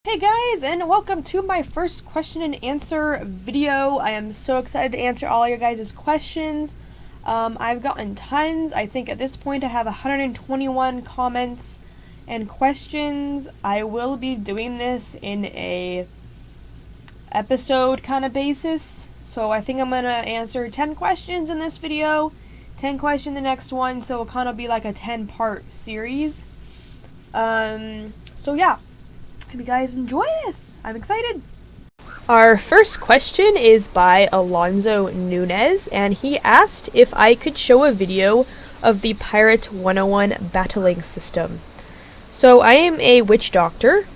Hey guys, and welcome to my first question and answer video. I am so excited to answer all your guys' questions. I've gotten tons. I think at this point I have 121 comments and questions. I will be doing this in a episode kind of basis. So I think I'm going to answer 10 questions in this video, 10 questions in the next one, so it'll kind of be like a 10-part series. So yeah. Hope you guys enjoy this. I'm excited. Our first question is by Alonzo Nunez, and he asked if I could show a video of the Pirate 101 battling system. So I am a witch doctor,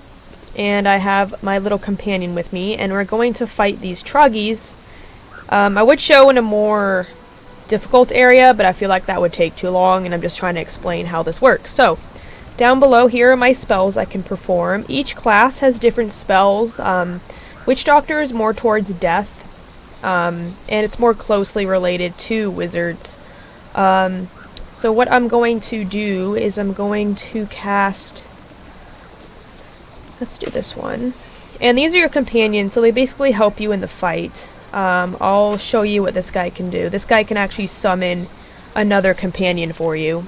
and I have my little companion with me, and we're going to fight these troggies. I would show in a more difficult area, but I feel like that would take too long, and I'm just trying to explain how this works. So down below here are my spells I can perform. Each class has different spells. Witch Doctor is more towards death, and it's more closely related to wizards. So what I'm going to do is I'm going to cast... Let's do this one. And these are your companions, so they basically help you in the fight. I'll show you what this guy can do. This guy can actually summon another companion for you.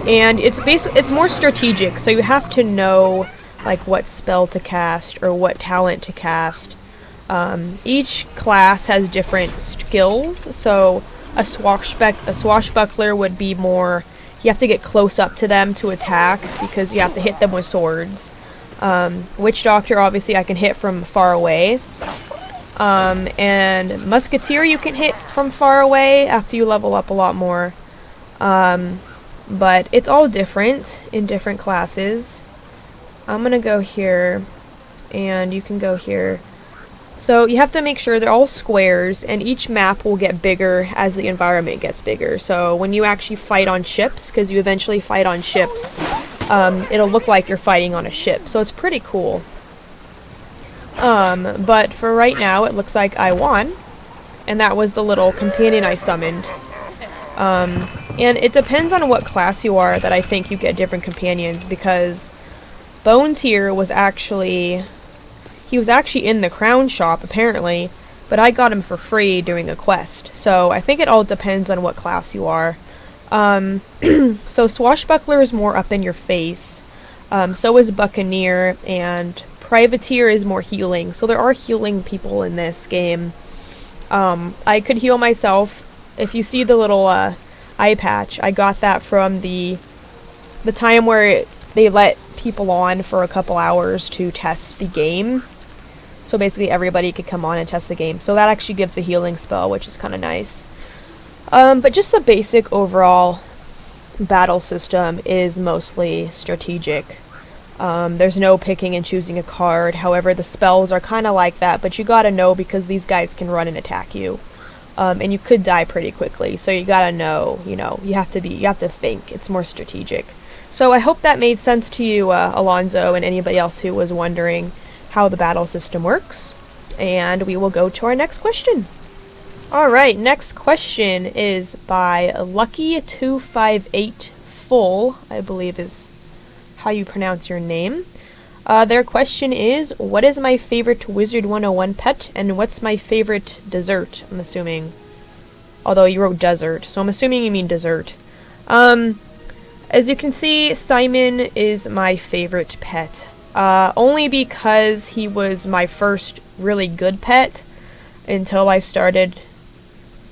And it's more strategic, so you have to know like what spell to cast or what talent to cast. Each class has different skills, so a swashbuckler would be more, you have to get close up to them to attack because you have to hit them with swords. Witch Doctor, obviously I can hit from far away. And Musketeer you can hit from far away after you level up a lot more. But it's all different in different classes. I'm gonna go here, and you can go here. So you have to make sure they're all squares, and each map will get bigger as the environment gets bigger. So when you actually fight on ships, because you eventually fight on ships, it'll look like you're fighting on a ship. So it's pretty cool. But for right now, it looks like I won, and that was the little companion I summoned. And it depends on what class you are that I think you get different companions, because Bones here was actually... He was actually in the crown shop, apparently, but I got him for free doing a quest. So I think it all depends on what class you are. So Swashbuckler is more up in your face. So is Buccaneer, and Privateer is more healing. So there are healing people in this game. I could heal myself. If you see the little eye patch, I got that from the time where they let people on for a couple hours to test the game. So basically everybody could come on and test the game. So that actually gives a healing spell, which is kind of nice. But just the basic overall battle system is mostly strategic. There's no picking and choosing a card. However, the spells are kind of like that, but you gotta know because these guys can run and attack you. And you could die pretty quickly, so you gotta know, you have to think. It's more strategic. So I hope that made sense to you, Alonzo, and anybody else who was wondering how the battle system works. And we will go to our next question. Alright, next question is by Lucky258 Full, I believe is how you pronounce your name. Their question is, what is my favorite Wizard 101 pet, and what's my favorite dessert, I'm assuming. Although you wrote desert, so I'm assuming you mean dessert. As you can see, Simon is my favorite pet. Only because he was my first really good pet until I started,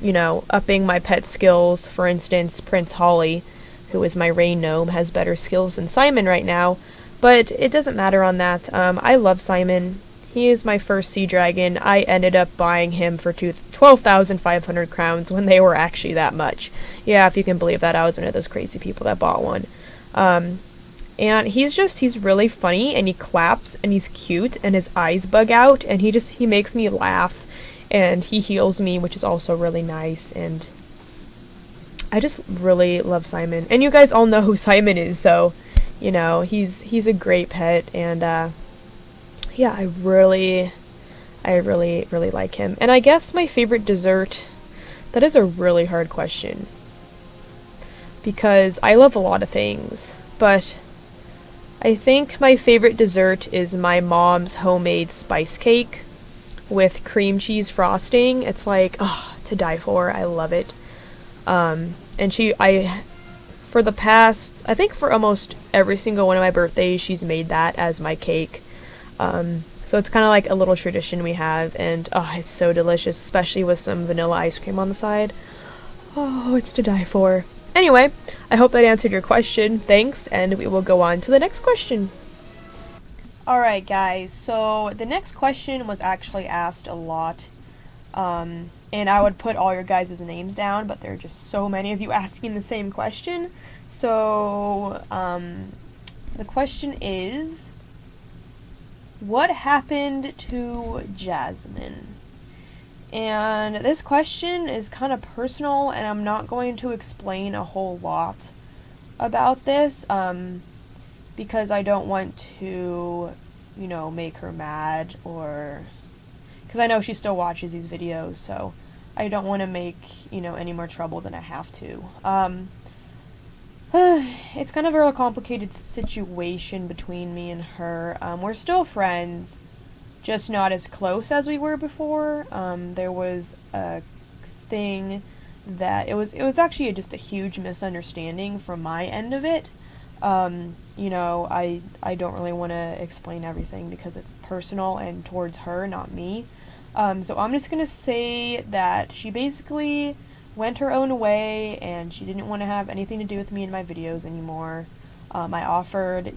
upping my pet skills. For instance, Prince Holly, who is my rain gnome, has better skills than Simon right now. But it doesn't matter on that. I love Simon. He is my first sea dragon. I ended up buying him for 12,500 crowns when they were actually that much. Yeah, if you can believe that, I was one of those crazy people that bought one. And he's really funny, and he claps, and he's cute, and his eyes bug out, and he makes me laugh, and he heals me, which is also really nice, and I just really love Simon. And you guys all know who Simon is, so... he's a great pet, and yeah, I really like him. And I guess my favorite dessert, that is a really hard question, because I love a lot of things, but I think my favorite dessert is my mom's homemade spice cake with cream cheese frosting. It's like, oh, to die for. I love it. And for the past, I think for almost every single one of my birthdays, she's made that as my cake. So it's kind of like a little tradition we have, and oh, it's so delicious, especially with some vanilla ice cream on the side. Oh, it's to die for. Anyway, I hope that answered your question. Thanks, and we will go on to the next question. Alright, guys, so the next question was actually asked a lot. And I would put all your guys' names down, but there are just so many of you asking the same question. So, the question is, what happened to Jasmine? And this question is kind of personal, and I'm not going to explain a whole lot about this, because I don't want to, make her mad, or because I know she still watches these videos, so I don't want to make, any more trouble than I have to. It's kind of a real complicated situation between me and her. We're still friends, just not as close as we were before. There was a thing that it was actually just a huge misunderstanding from my end of it. I don't really want to explain everything because it's personal and towards her, not me. So I'm just going to say that she basically went her own way, and she didn't want to have anything to do with me in my videos anymore. I offered,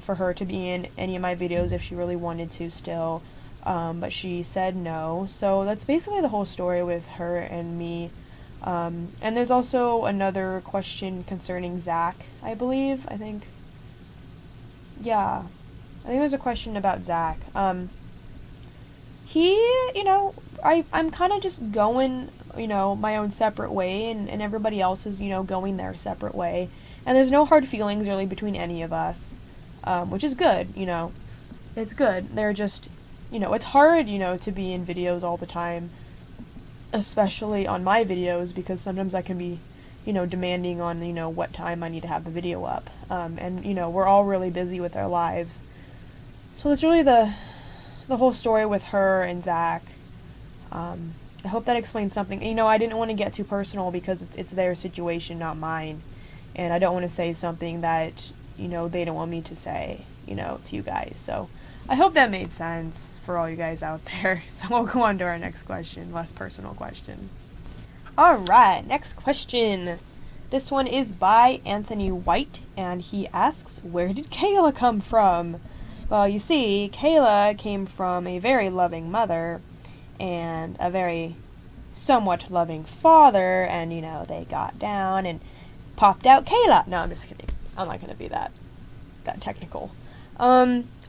for her to be in any of my videos if she really wanted to still, but she said no. So that's basically the whole story with her and me. And there's also another question concerning Zach, I believe. I think there's a question about Zach. I'm kind of just going, my own separate way, and everybody else is, going their separate way. And there's no hard feelings really between any of us, which is good, It's good. They're just, it's hard, to be in videos all the time, especially on my videos, because sometimes I can be, demanding on, what time I need to have the video up. And, we're all really busy with our lives. So it's really the whole story with her and Zach. I hope that explains something. I didn't want to get too personal because it's their situation, not mine. And I don't want to say something that, they don't want me to say, to you guys. So I hope that made sense for all you guys out there. So we'll go on to our next question, less personal question. Alright, next question. This one is by Anthony White, and he asks, where did Kayla come from? Well, you see, Kayla came from a very loving mother and a very somewhat loving father, and, they got down and popped out Kayla. No, I'm just kidding. I'm not going to be that technical.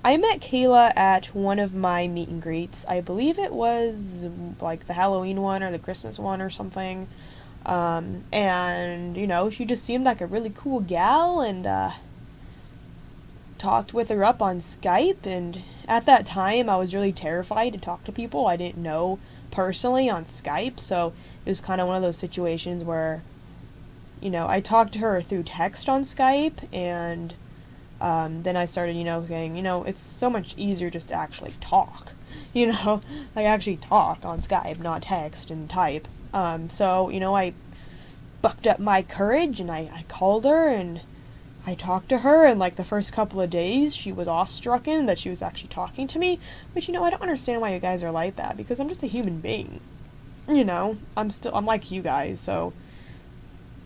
I met Kayla at one of my meet and greets. I believe it was, like, the Halloween one or the Christmas one or something. And, she just seemed like a really cool gal, and, talked with her up on Skype, and at that time I was really terrified to talk to people I didn't know personally on Skype, so it was kind of one of those situations where, I talked to her through text on Skype, and then I started, saying, it's so much easier just to actually talk, like actually talk on Skype, not text and type. So, I bucked up my courage, and I called her, and I talked to her, and like the first couple of days, she was awestrucken that she was actually talking to me, which, I don't understand why you guys are like that, because I'm just a human being, I'm like you guys, so,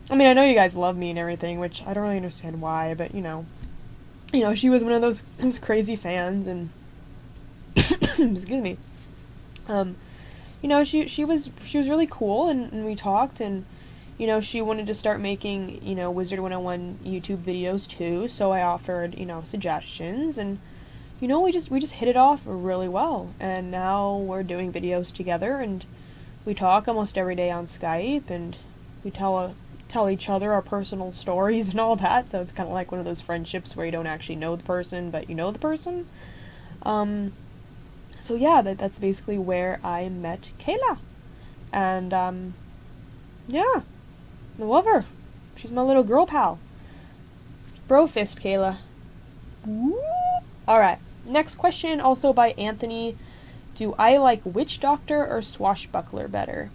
I mean, I know you guys love me and everything, which I don't really understand why, but, she was one of those crazy fans, and, excuse me, she was really cool, and we talked, and, she wanted to start making, Wizard 101 YouTube videos too, so I offered, suggestions, and, we just hit it off really well, and now we're doing videos together, and we talk almost every day on Skype, and we tell each other our personal stories and all that, so it's kind of like one of those friendships where you don't actually know the person, but you know the person. So yeah, that's basically where I met Kayla, and, yeah. I love her. She's my little girl pal. Bro fist, Kayla. Alright, next question, also by Anthony. Do I like Witch Doctor or Swashbuckler better?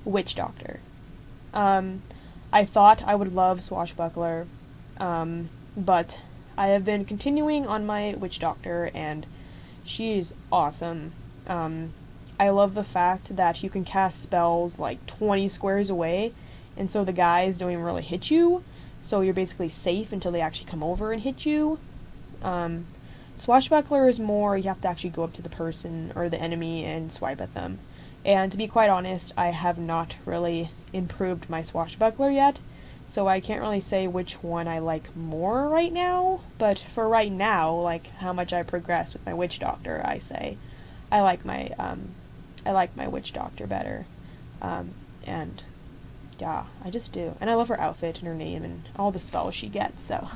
Witch Doctor. I thought I would love Swashbuckler, but I have been continuing on my Witch Doctor, and she's awesome. I love the fact that you can cast spells like 20 squares away, and so the guys don't even really hit you, so you're basically safe until they actually come over and hit you. Swashbuckler is more, you have to actually go up to the person or the enemy and swipe at them. And to be quite honest, I have not really improved my Swashbuckler yet, so I can't really say which one I like more right now, but for right now, like how much I progressed with my Witch Doctor, I say I like my Witch Doctor better. And yeah, I just do. And I love her outfit and her name and all the spells she gets, so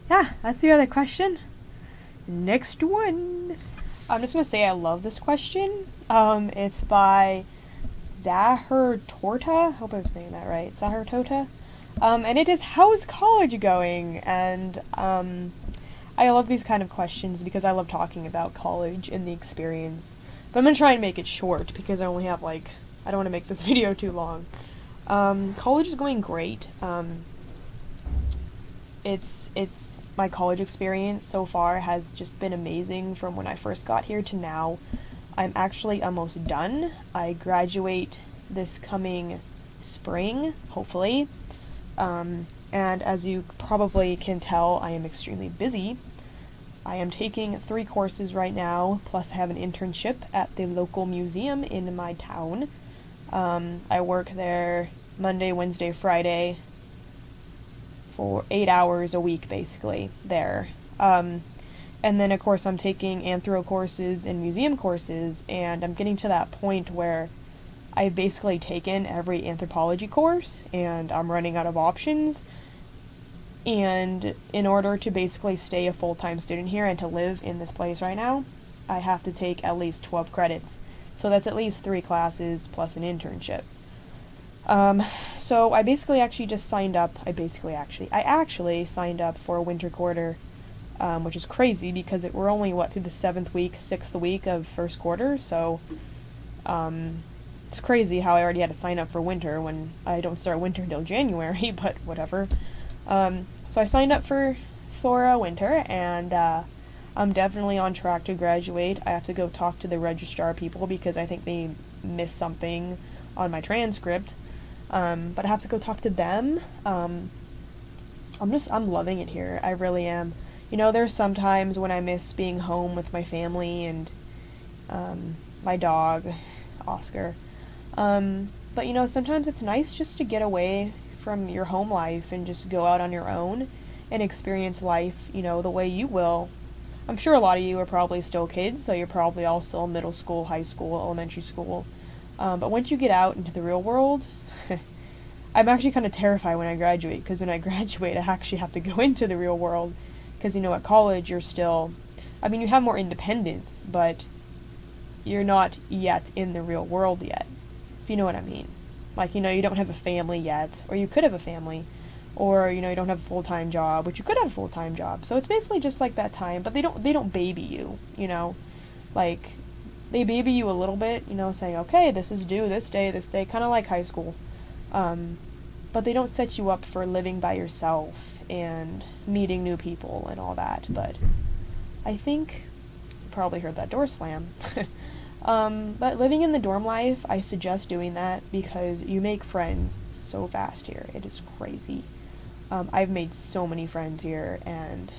yeah, that's the other question. Next one. I'm just gonna say I love this question. It's by Zahar Torta. Hope I'm saying that right. Zahar Tota. And it is, how's college going? And I love these kind of questions because I love talking about college and the experience. But I'm gonna try and make it short because I only have I don't want to make this video too long. College is going great. It's my college experience so far has just been amazing from when I first got here to now. I'm actually almost done. I graduate this coming spring, hopefully. And as you probably can tell, I am extremely busy. I am taking 3 courses right now, plus I have an internship at the local museum in my town. I work there Monday, Wednesday, Friday, for 8 hours a week, basically, there. And then, of course, I'm taking anthro courses and museum courses, and I'm getting to that point where I've basically taken every anthropology course, and I'm running out of options. And in order to basically stay a full-time student here and to live in this place right now, I have to take at least 12 credits. So that's at least 3 classes plus an internship. So I basically actually just signed up, I actually signed up for a winter quarter, which is crazy because we're only, through the 6th week of first quarter, so, it's crazy how I already had to sign up for winter when I don't start winter until January, but whatever. So I signed up for winter, and, I'm definitely on track to graduate. I have to go talk to the registrar people because I think they missed something on my transcript. But I have to go talk to them. I'm loving it here. I really am. You know, there's some times when I miss being home with my family and, my dog, Oscar. But you know, sometimes it's nice just to get away from your home life and just go out on your own and experience life, you know, the way you will. I'm sure a lot of you are probably still kids, so you're probably all still in middle school, high school, elementary school. But once you get out into the real world, I'm actually kind of terrified when I graduate, because when I graduate, I actually have to go into the real world, because, you know, at college, you're still, you have more independence, but you're not yet in the real world yet, if you know what I mean. Like, you know, you don't have a family yet, or you could have a family, or, you know, you don't have a full-time job, which you could have a full-time job, so it's basically just like that time, but they don't baby you, you know, like, they baby you a little bit, you know, saying, okay, this is due this day, kind of like high school. But they don't set you up for living by yourself and meeting new people and all that. But I think you probably heard that door slam. But living in the dorm life, I suggest doing that because you make friends so fast here. It is crazy. I've made so many friends here, and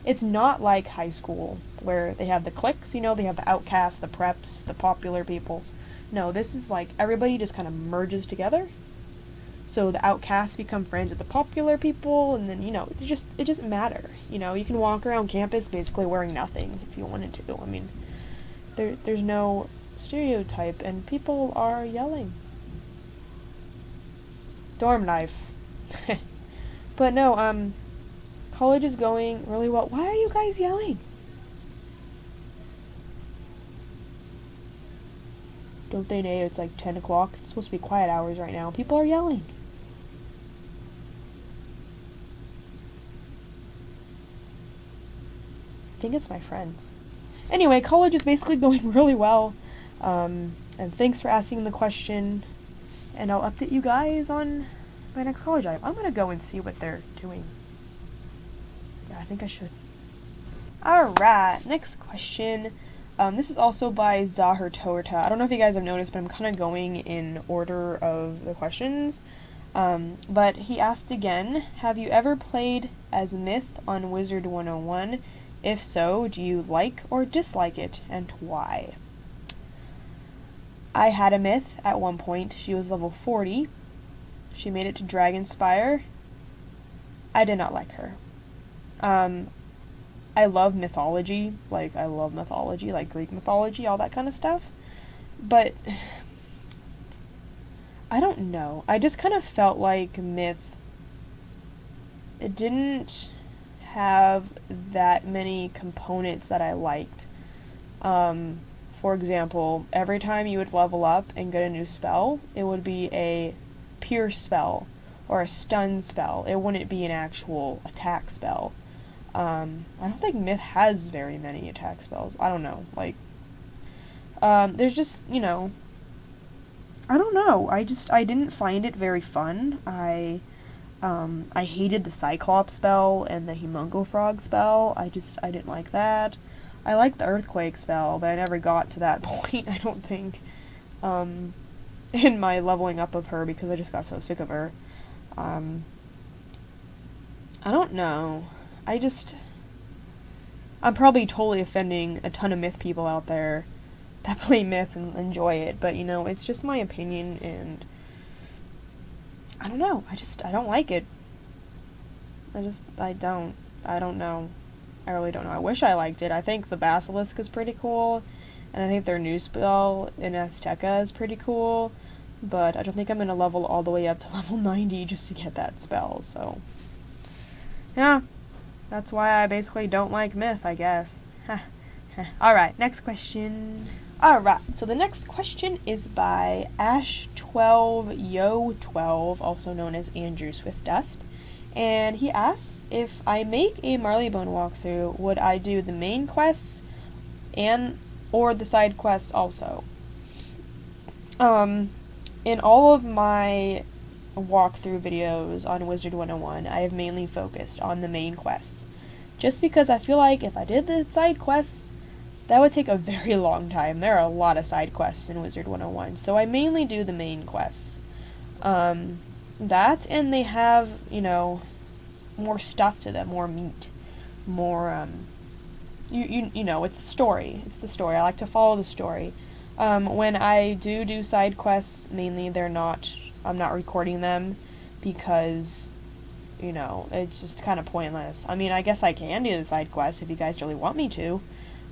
it's not like high school where they have the cliques, you know, they have the outcasts, the preps, the popular people. No, this is like everybody just kind of merges together. So the outcasts become friends with the popular people, and then, you know, it doesn't matter. You know, you can walk around campus basically wearing nothing if you wanted to. I mean, there's no stereotype, and people are yelling. Dorm life. But no, college is going really well. Why are you guys yelling? Don't they know it's like 10 o'clock? It's supposed to be quiet hours right now. People are yelling. think it's my friends. Anyway, college is basically going really well. And thanks for asking the question. And I'll update you guys on my next college life. I'm gonna go and see what they're doing. Yeah, I think I should. Alright, next question. This is also by Zahar Torta. I don't know if you guys have noticed, but I'm kind of going in order of the questions. But he asked again, have you ever played as Myth on Wizard 101? If so, do you like or dislike it, and why? I had a Myth at one point. She was level 40. She made it to Dragonspire. I did not like her. I love mythology. Like Greek mythology, all that kind of stuff. But I don't know. I just kind of felt like Myth, it didn't have that many components that I liked. For example, every time you would level up and get a new spell, it would be a pierce spell or a stun spell. It wouldn't be an actual attack spell. I don't think Myth has very many attack spells. I don't know. Like, there's just, you know, I don't know. I didn't find it very fun. I hated the Cyclops spell and the Humongo Frog spell. I didn't like that. I liked the Earthquake spell, but I never got to that point, I don't think, in my leveling up of her, because I just got so sick of her. I don't know. I'm probably totally offending a ton of Myth people out there that play Myth and enjoy it, but, you know, it's just my opinion, and I don't know. I don't like it. I don't know. I really don't know. I wish I liked it. I think the Basilisk is pretty cool, and I think their new spell in Azteca is pretty cool, but I don't think I'm going to level all the way up to level 90 just to get that spell, so yeah, that's why I basically don't like Myth, I guess. Alright, next question. Alright, so the next question is by Ash12Yo12, also known as Andrew Swiftdust. And he asks, if I make a Marleybone walkthrough, would I do the main quests or the side quests also? In all of my walkthrough videos on Wizard 101, I have mainly focused on the main quests. Just because I feel like if I did the side quests, that would take a very long time. There are a lot of side quests in Wizard 101, so I mainly do the main quests. That, and they have, you know, more stuff to them, more meat, more, you know, it's the story. It's the story. I like to follow the story. When I do side quests, mainly I'm not recording them because, you know, it's just kind of pointless. I mean, I guess I can do the side quests if you guys really want me to,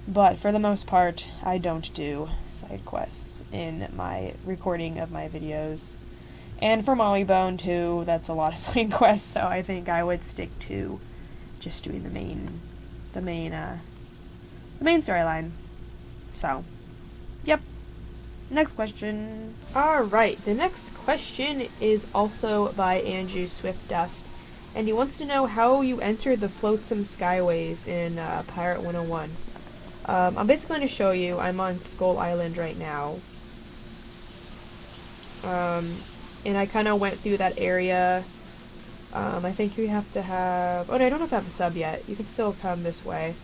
but for the most part, I don't do side quests in my recording of my videos. And for Marleybone too, that's a lot of side quests, so I think I would stick to just doing the main storyline. So, yep. Next question. Alright, the next question is also by Andrew Swiftdust, and he wants to know how you enter the floatsome Skyways in Pirate 101. I'm basically going to show you. I'm on Skull Island right now. And I kind of went through that area. I think you have to have... Oh, no, I don't have to have a sub yet. You can still come this way.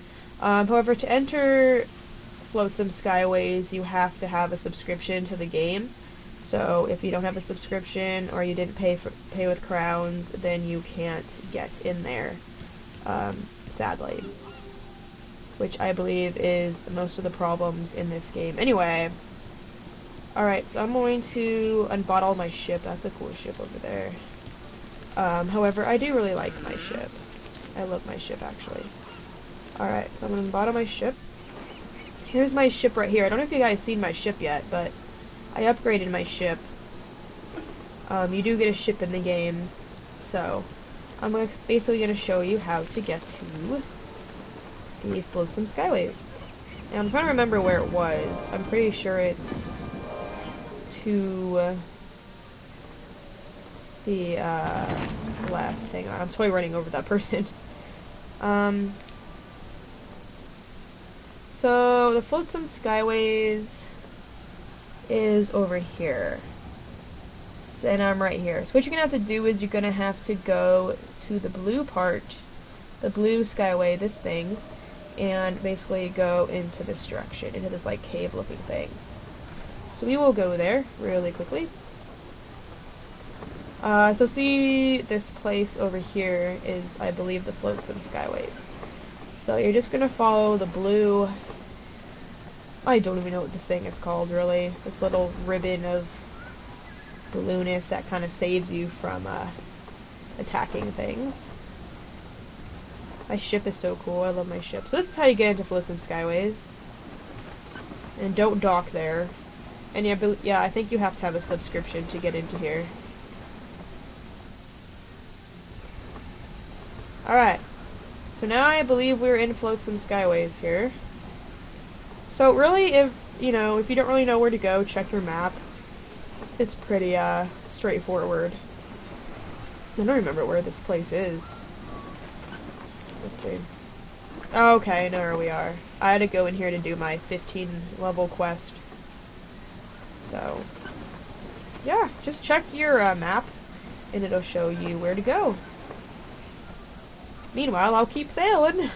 However, to enter Floatsome Skyways, you have to have a subscription to the game. So if you don't have a subscription or you didn't pay with crowns, then you can't get in there, sadly. Which I believe is most of the problems in this game. Anyway... Alright, so I'm going to unbottle my ship. That's a cool ship over there. However, I do really like my ship. I love my ship, actually. Alright, so I'm going to unbottle my ship. Here's my ship right here. I don't know if you guys seen my ship yet, but I upgraded my ship. You do get a ship in the game, so I'm basically going to show you how to get to the Floatsome Skyways. And I'm trying to remember where it was. I'm pretty sure it's to the left. Hang on, I'm totally running over that person. So the Flotsam Skyways is over here. And I'm right here. So what you're going to have to do is you're going to have to go to the blue part, the blue skyway, this thing, and basically go into this direction, into this like cave looking thing. So we will go there really quickly. So see this place over here is, I believe, the Flotsam Skyways. So you're just going to follow the blue, I don't even know what this thing is called really, this little ribbon of balloonist that kind of saves you from attacking things. My ship is so cool. I love my ship. So this is how you get into Flotsam Skyways. And don't dock there. And yeah, I think you have to have a subscription to get into here. Alright. So now I believe we're in Flotsam Skyways here. So really, if you don't really know where to go, check your map. It's pretty straightforward. I don't remember where this place is. Let's see. Oh, okay, I know where we are. I had to go in here to do my 15 level quest. So, yeah, just check your map and it'll show you where to go. Meanwhile, I'll keep sailing.